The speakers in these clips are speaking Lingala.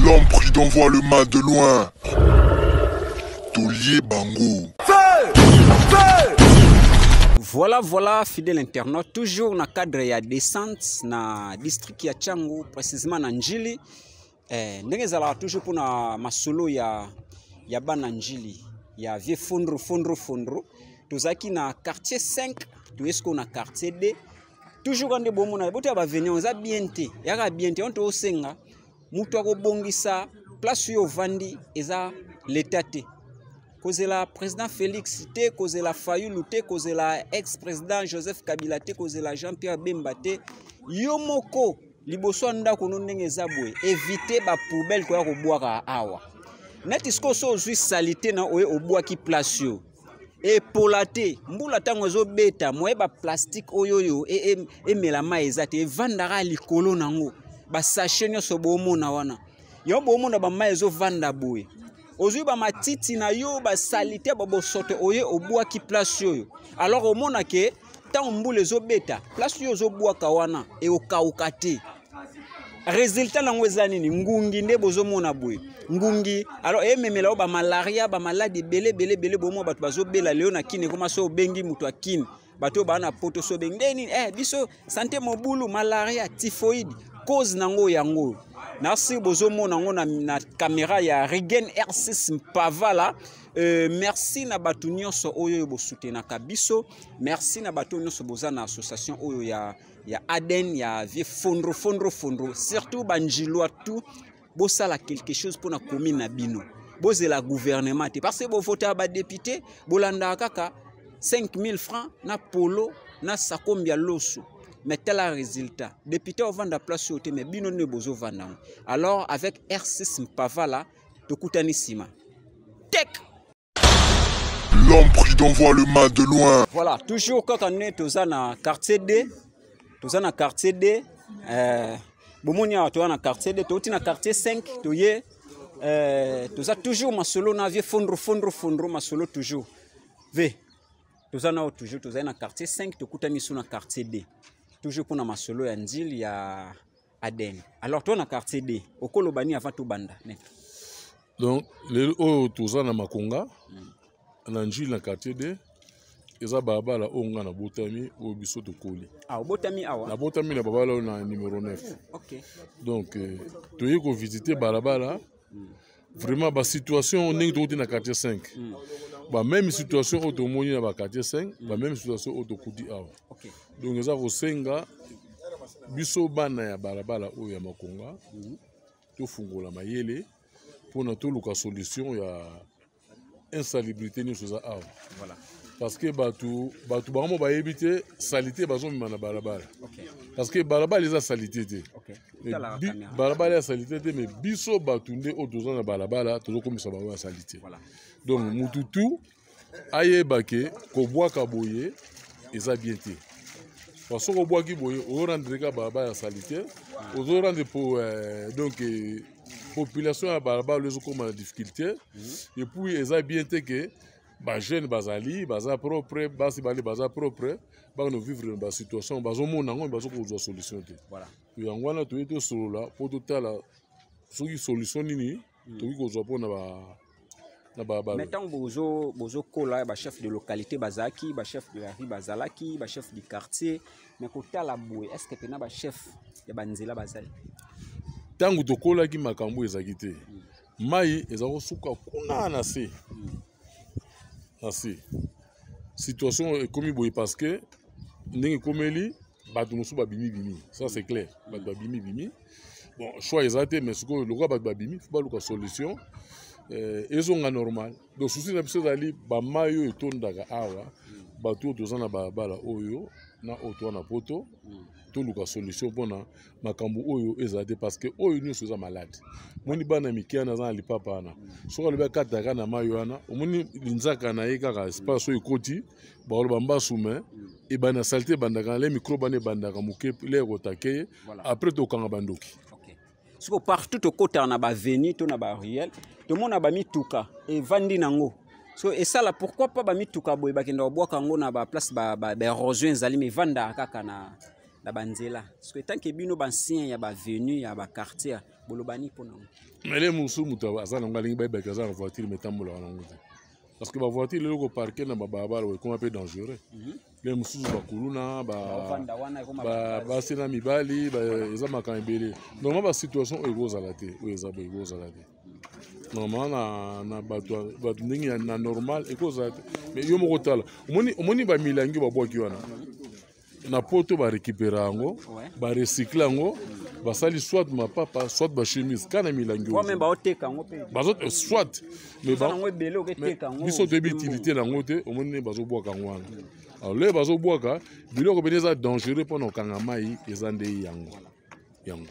L'homme prudent voit le mal de loin. Tolier Bango. Voilà, fidèle internaute, toujours dans le cadre de descente dans le district de Tchangu, précisément dans Njili. Nous sommes toujours pour ma solo ya bana Njili. Il y a vieux fondro. Nous sommes dans le quartier 5, nous sommes dans le quartier D. Toujours quand nous sommes venus, on a bien été. Il y a bien été, on a osenga. Moutouako bongisa, place yo vandi, eza l'état. Cause la président Félix T, cause la Fayulu T, cause la ex-président Joseph Kabila T, cause la Jean-Pierre Bemba T. Yomoko, liboso nda kono ndenge zabwe, éviter ba poubelle ko ya ko boire awa. Netisko so zui salité na oye obwa ki place yo. Et polate, mbula tango zo beta, moye ba plastique oyoyo e melama ezate, vandara likolo nango. Ba sachet nyoso bomo na wana. Yo bomo na ba maezo vanda boye. Ozui ba matiti na yo ba salité ba bosote oye obwa ki place yo. Alors au mona ke tant mbule zo beta, place yo zo bwa kawana e okauka te. Résultat nango ezani ni ngungi nde bozo mona boye. Ngungi alors memela ba malaria ba maladie belé bomo bato bazo bela leo na kine koma so bengi mutu akine. Bato ba na poto so bengi biso santé mobulu malaria typhoïde cause nango yango. Merci bozo mona ngo na caméra ya Regen R6 Mpavala. Merci na bato nyonso oyo bo soutenaka biso. Merci na bato nyonso boza na association oyo ya Aden ya vie fondro. Surtout banjilwa tout bosala quelque chose pour na commune na bino. Boze la gouvernement parce que bo voter ba député bolanda kaka 5000 francs na polo na sakombia loso. Mais tel un résultat. Député au vendre place sur mais bino ne bozo vanda. Alors avec R6 Mpavala to kutanissima. Tech. L'homme prudent voit le mal de loin. Voilà, toujours quand on est dans quartier D, dans le quartier D, bomonia to na quartier D, to na quartier 5, to ye toujours ma solo na vie fondro ma solo toujours. V. Toza na toujours toza na quartier 5, to kutanisu na quartier D. Toujours pour ma solo ya Njili ya Aden. Alors toi na quartier D, okolo bani avant to banda net. Donc les toza na Makonga. Na Njili na quartier D, eza babala onga na botami o biso to koli. Ah, botami awa. Na botami na babala na numéro 9. OK. Donc to ye ko visiter balabala. Vraiment ba situation ndenge to na quartier 5. Ba même situation au tomoni na ba quartier 5, ba même situation au to kudi awa. OK. Donc eza ko senga biso bana ya balabala o ya Makonga. To fungola mayele pour na to luka solution ya insalubrité ni chose à voilà parce que batu bango ba éviter salité bazo mena balabala. OK. Parce que balabala les a salité té. OK. Balabala ya salité té mais biso batu nde o dozo na balabala tozo komisa ba salité. Voilà. Donc mututu ayeba ke ko boaka boye eza bien té. Parce que ko boaki boye o rendre ka balabala ya salité, o rendre pour donc population à balabala les comme en difficulté et puis ils ont bien été que ba jeune bazali baza propre basi bali baza propre ba no vivre dans situation bazo mona ngo bazo ko solution te. Voilà. Yangwana to eto solo la pour tout la soki solution nini to ko zo pona ba maintenant bozo kola ba chef de localité bazaki ba chef de la rue bazalaki ba chef du quartier mais ko tala boy est-ce que pena ba chef ya banzela bazali tangu tokola ki makambo ezaki te mai ezako suka kuna na se situation ekomi boye parce que ndenge komeli bato mosu babimi ça c'est clair bato babimi bon choix ezate mais siko lokwa bato babimi faut baluka solution ezonga normal donc souci na biso ezali bamai oyo etondaka awa bato oyo toza na balabala oyo na oyo na poto toluka solution mpona makambo oyo ezate parce que oyo nyonso eza malade moni bana mike wana aza na lipapa wana soki alobi akataka na mai wana omoni linzaka na ye kaka espace oyo ekoti bakoloba mbasume ebanda salite ebandaka na le microbe wana ebandaka moke le ekotake ye après tokanga bandoki. Siko partout tokota na baveni to na baruelle tomona bamituka evandi nango. So et ça là pourquoi pas bamituka boye bakenda obwaka ngo na ba place ba érosion ezali mais vanda kaka na banzela parce que tant que bino bancien ya ba venu ya ba quartier bolobani pona mais les musu muta azana ngalingi ba ba kaza voiture metambola wana ngote parce que ba voiture le ko parquer na ba babala we comme un peu dangereux les musu ba kuluna ba sina mibali ba eza makambele normalement ba situation o ezala te o ezala te normalement na bato ndingi na normal ekozala te mais yo moko tala omoni ba milangi ba boki wana na poto ba récupérer yango ba recycler yango basali soit mapapa soit ba chemise kana milangi o même ba oteka yango pe bazo soit mais ba yango ebele oketeka yango biso de utilité nango te omoni bazo boka yango wana alors le bazo boka biloko beneza dangereux pendant kanga mai ezande yango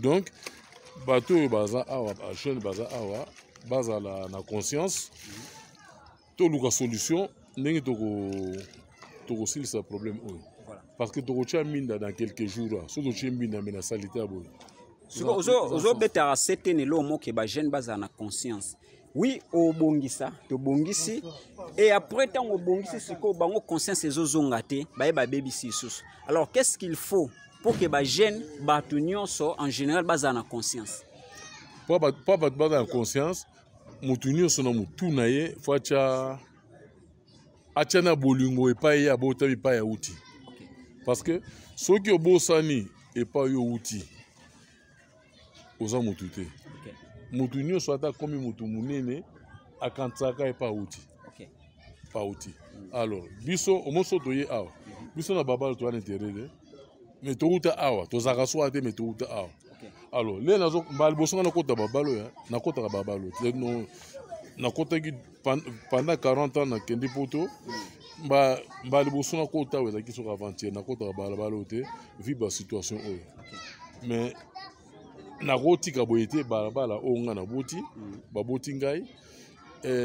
donc bato baza awa ba jeune baza awa baza na conscience to luka solution ndenge toko silisa problème oyo parce que toko tia minda dans quelques jours so to tia minda mais na salité abo ozo betara setene lo moke ba jeune baza na conscience oui obongisa to bongisi et après tant obongisi siko bango conscience ezozonga te ba bebisi susu alors qu'est-ce qu'il faut pour que ba jeune ba nyonso en général baza na conscience pas baza na conscience mutu nyonso na mutu na ye faut atia na bolingo epai ya botami epai ya uti parce que soki obosani epai yo uti oza mutu te mutu nyonso ata komi mutu munene akantisaka epai uti pa uti alors biso omoso toye awa biso na babalo towana intérêt mais touta awa tozaka so ate mais touta awa alors le nazo mbali bosonga na kota babalo ya na kota babalo no na kota ki pendant 40 ans na kendi poto mbali bosonga kota weza ki so aventure na kota babalo te vi ba situation oyo mais na rotika boyete balabala onga na boti baboti ngai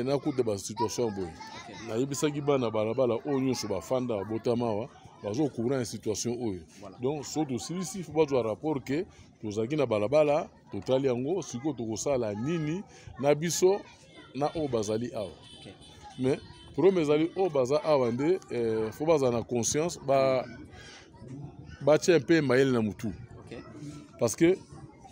na kota ba situation boy na yebisaki bana balabala oyo nyonso bafanda botamawa bazo couvrir une situation oyo donc surtout si faut pas un rapport que tozaki na balabala totali yango siko tokosala nini na biso na o bazali awa mais pour ezali o baza awa nde faut baza na conscience ba tia un peu mael na mutu parce que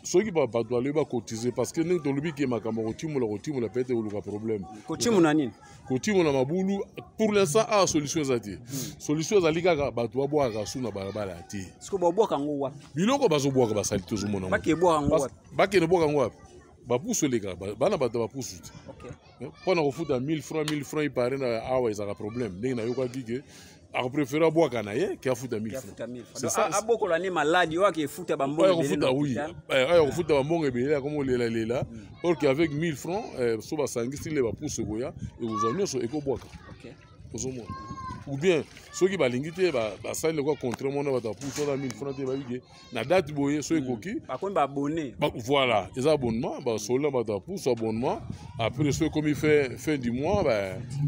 soki bato balobi bacotiser parce que ndenge tolobi ke makambo kotimola peut-être oluka problème kotimuna nini kotimona mabulu pour l'instant a solution eza te solution ezali kaka bato babwaka su na balabala te siko babwaka ngo wapi biloko bazobwaka basali tozomona bakende bwaka ngo wapi bapusu eleka bana bato bapusu te mpona kofuta 1000 francs ipare na awa ezaka problème ndenge nayokaki ke akopréféra bwaka na ye ke afuta 1000 francs c'est ça abokola ni maladi oyo akefuta bambongo kofuta bambongo ebele akomi olelalela or que avec 1000 francs so basangisi le bapusu koya ekozwa nyonso ekobwaka ozomona ou bien soki balingi te basali lekwa contre mona bato bapusu wana 1000 francs te babike na date boye so ekoki bakomi baabonné voilà eza abonnement basola bato bapusu abonnement après so ekomi fin du mois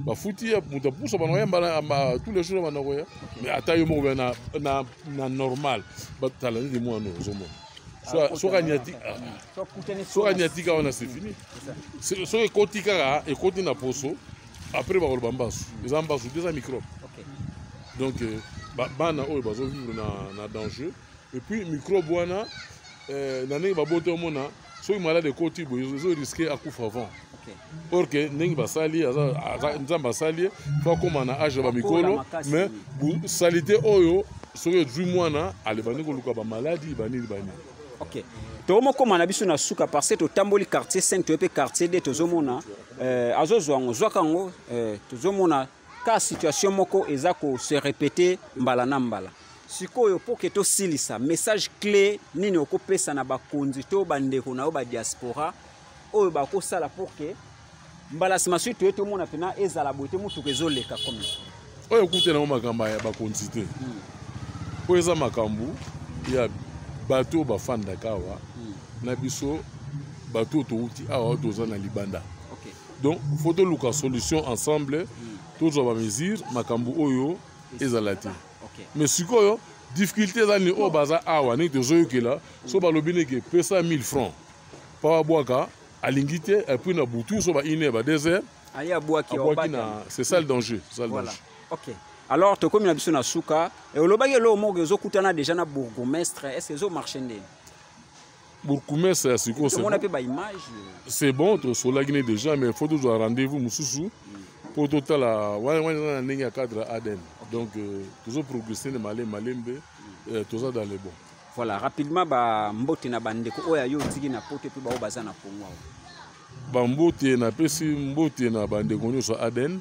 bafuti moto apusu banakoya tous les jours banakoya mais ata yo moko na normal batala neti mwana ozomona soki aniatika wana c'est fini soki ekoti kaka ekoti na poso après bakoloba mbasu eza mbasu te eza microbe donc bana oyo bazovivre na danger et puis microbe wana na ndenge babote omona soki malade ekoti boye ezoriske akufa avant or que ndenge basali nzambe asali ye fo akóma na age ya bamikolo mais salite oyo soki ezwi mwana alebandi koluka bamaladi banini ok tozomokóma na biso na suka parce que totamboli quartier 5 toye mpe quartier d tozomona azozwa yango zwaka yango tozomona ka situation moko eza kose répéter mbala na mbala sikoyo mpo ke tosilisa message clé nini okopesa na bakonzi to bandeko na yo badiaspora oyo bakosala mpo ke mbala nsima soki toye tomona mpena ezala boye te motuka ezoleka komi oyo ekutanango makambo ya bakonzi te oyo eza makambo ya bato bafandaka awa na biso bato touti awa toza na libanda donc faut toluka solution ensemble tozwa bamesure makambo oyo ezala te mais sikoyo difficulté eza nini oyo baza awa ndenge tozoyokela so balobi ndenge pesa 1000 francs mpa babwaka alingi te epuis na butu so ba 1 heure ba 2 heures abwaki na c'est ça le danger voilà ok Alors to comme na biso na suka et olobaki lo mo zo kutana déjà na bourgmestre est-ce que zo marché ndé bourgmestre ya siko c'est bon on ba image c'est bon to solagine déjà mais faut toujours rendez-vous mususu pour total wana ndenge ya cadre Aden donc toujours progresser le malembe toujours dans les bons. Voilà, rapidement ba mbote na bandeko oya yo tiki na pote pe ba o baza na pongwa. Ba mbote na pesi mbote na bandeko nyoso Aden.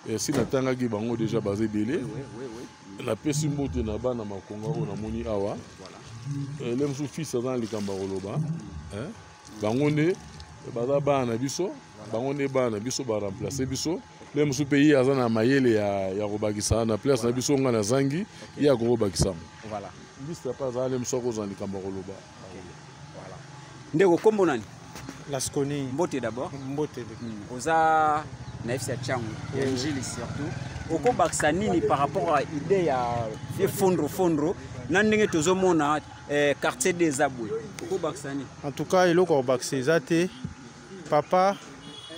Et si natanga ki bango déjà basé belé. Oui. Na pesi mbote na bana makonga o na moni awa. Voilà. Le msu fils dans likamba koloba. Hein? Bango ne baza bana biso, bango ne bana biso ba remplacer biso. Le msu pays azana mayele ya robakisa na place na biso nga na zangi ya ko robakisa. Voilà. Liste pas aller msoko zandi kambakoloba. Voilà. Ndeko kombo nani? Lasconi. Mbote d'abord. Mbote. Oza na FC Tchangu, ya Njili surtout. Oko baksa nini par rapport à idée ya vie fondro na ndenge tozomona quartier des Aboué. Oko baksa ni. En tout cas, il oko baksa zate. Papa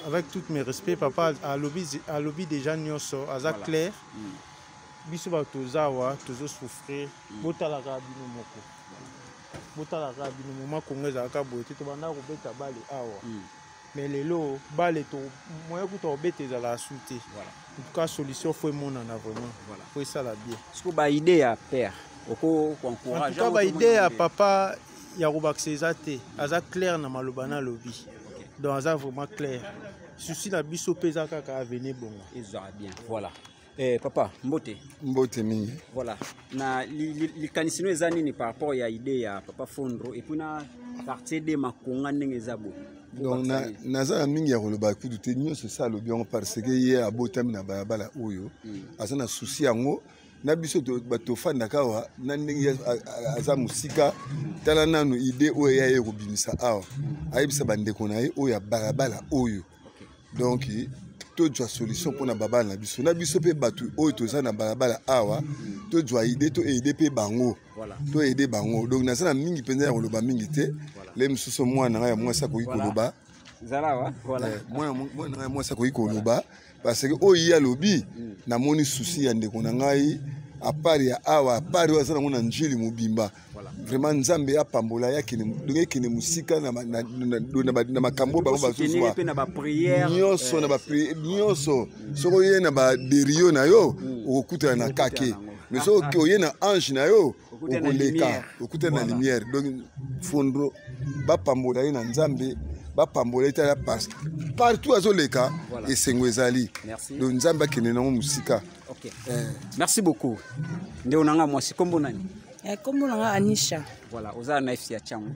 avec tout mes respects, papa a lobby déjà nyoso aza clair. Biso ba tozawa tozo souffrir botala ka bino moko botala ka bino moma kongeza ka boete to banda ko beta bale awa mais lelo bale to moya ku to beta za la souté voilà en tout cas solution faut mon en vraiment voilà faut ça la bien ce que ba idée ya père oko encourager en tout cas ba idée ya papa ya ko baxeza te aza clair na malobana lobby donc aza vraiment clair souci la biso pesa kaka venir bon ils aura bien voilà. Papa, Mbote mingi. Voilà. Na li kanisino eza nini par rapport ya idée ya papa Fondro et puis na quartier de Makonga ndenge zabo. Donc naza mingi ya koloba kudu te nyonso ça lo bien parce que ye abotam na balabala oyo. Asa na souci yango na biso to bato fanda kawa na ndenge aza musika tala nanu idée oyo ya ko bimisa awa. Ayibisa bandeko na ye oyo ya balabala oyo. Donc to jwa solution pour na baba na biso pe batu oyo toza na balabala awa to jwa idée to aider pe bango to aider bango donc na sana mingi penza ya koloba mingi te le msuso mwana nga ya mwasa ko ikoloba zalawa voilà mwana nga ya mwasa ko ikoloba parce que oyo ya lobi na moni souci ya ndeko na ngai à part ya awa à part wa sana ngona njili mobimba vraiment nzambe apambola yake ne kene musika na makambo ba bazuzwa na ba prière nyonso na ba prière nyonso soko ye na ba derio na yo okuta na kake mais soko ye na ange na yo okoleka okuta na lumière donc Fondro ba pambola ye na nzambe ba pambola eta partout azoleka esengwezali donc nzambe kene na musika. OK. Merci beaucoup. Ndio nanga mwasi kombo nani? Kombo nanga Anisha. Voilà, oza na FC Tchangu.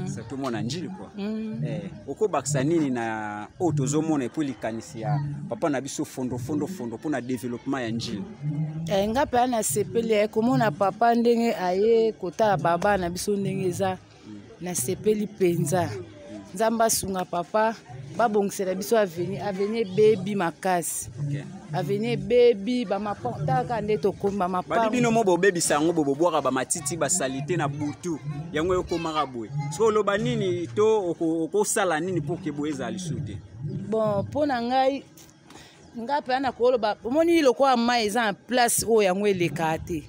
C'est tout mon Njili quoi. Oko baksa nini na otozo mona et puis likanisi ya papa na biso Fondro pour na développement ya Njili. Ngape ana sepeli komona papa ndenge aye kota baba na biso ndenge za na sepeli penza. Nzamba sunga papa babongisela biso avenir baby makasi. OK. Avenir baby ba mapota ka ndeto komba mapa. Ba bino mo bo baby sango bo boaka ba matiti ba salite na butu. Yango yokomaka boye. So loba nini to oko sala nini pour ke boeza alisute. Bon, pona ngai ngape ana koloba omoni lokwa mai eza en place o yango elekate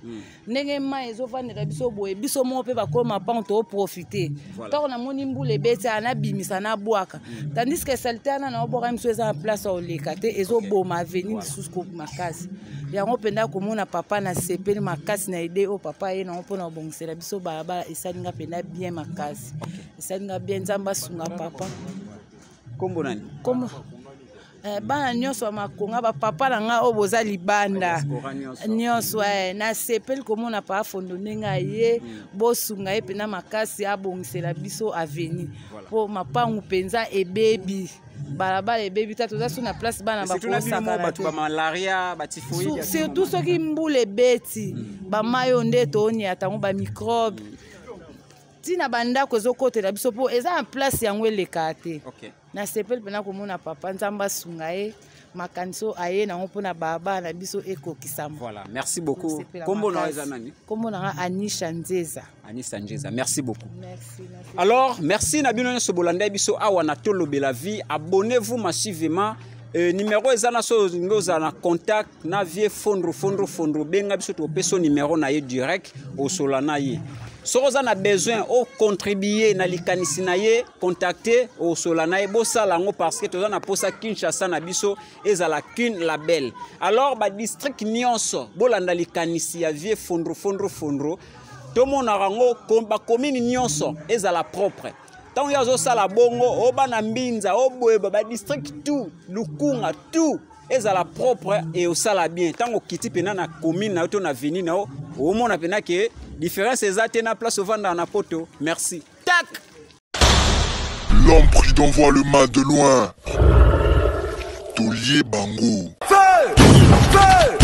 ndenge mai ezovandela biso boye biso mo pe bakoma panto o profiter to na moni mbule beti ana bimisa na bwaka tandis que saltana na oboka miso eza en place o lekate ezoboma venir susko makasi yango penda komona papa na sepeli makasi na idée o papa ye na opona obongisela biso baba esalinga penda bien makasi esalinga bien nzamba sunga papa kombo nani kombo bana nyonso makonga ba papa na nga oboza libanda nyonso na sepeli komona pa Fondo ndenge ye bosunga ye pena makasi abongisela biso avenir po mapangu penza ebebi balabala ebebi ta toza so na place bana bakosaka ba malaria ba typhoïde surtout soki mbule beti ba mayo nde toni atango ba microbe tina banda kozokotela biso po eza en place yango elekate. OK. Na sepeli pena komona papa nzamba sunga ye makanso aye na mpona baba na biso ekokisama. Voilà, merci beaucoup. Kombo na eza nani? Kombo na Anisha Nzeza. Anisha Nzeza, merci beaucoup. Merci. Alors, merci na bino so bolanda biso awa na tolo bela vie. Abonnez-vous massivement numéro ezana so ngoza na contact na vie fondro benga biso to peso numéro na ye direct au solana ye. So vous avez besoin de contribuer na likanisi na ye, contacter au solana ye bosala ngo parce que toza na posa Kinshasa na biso ezala kin label. Alors ba district nyonso bolanda likanisi ya vie fondro to mona rango ba commune nyonso ezala propre. Tant yazo sala bongo oba na mbinza obweba ba district tout lukunga tout ezala propre et au sala bien. Tant o kiti pena na commune na to na veni na o mona pena ke différence ezate na place au vendre na poto. Merci. Tac. L'homme pris d'envoie le mal de loin. Tolier Bango. Feu!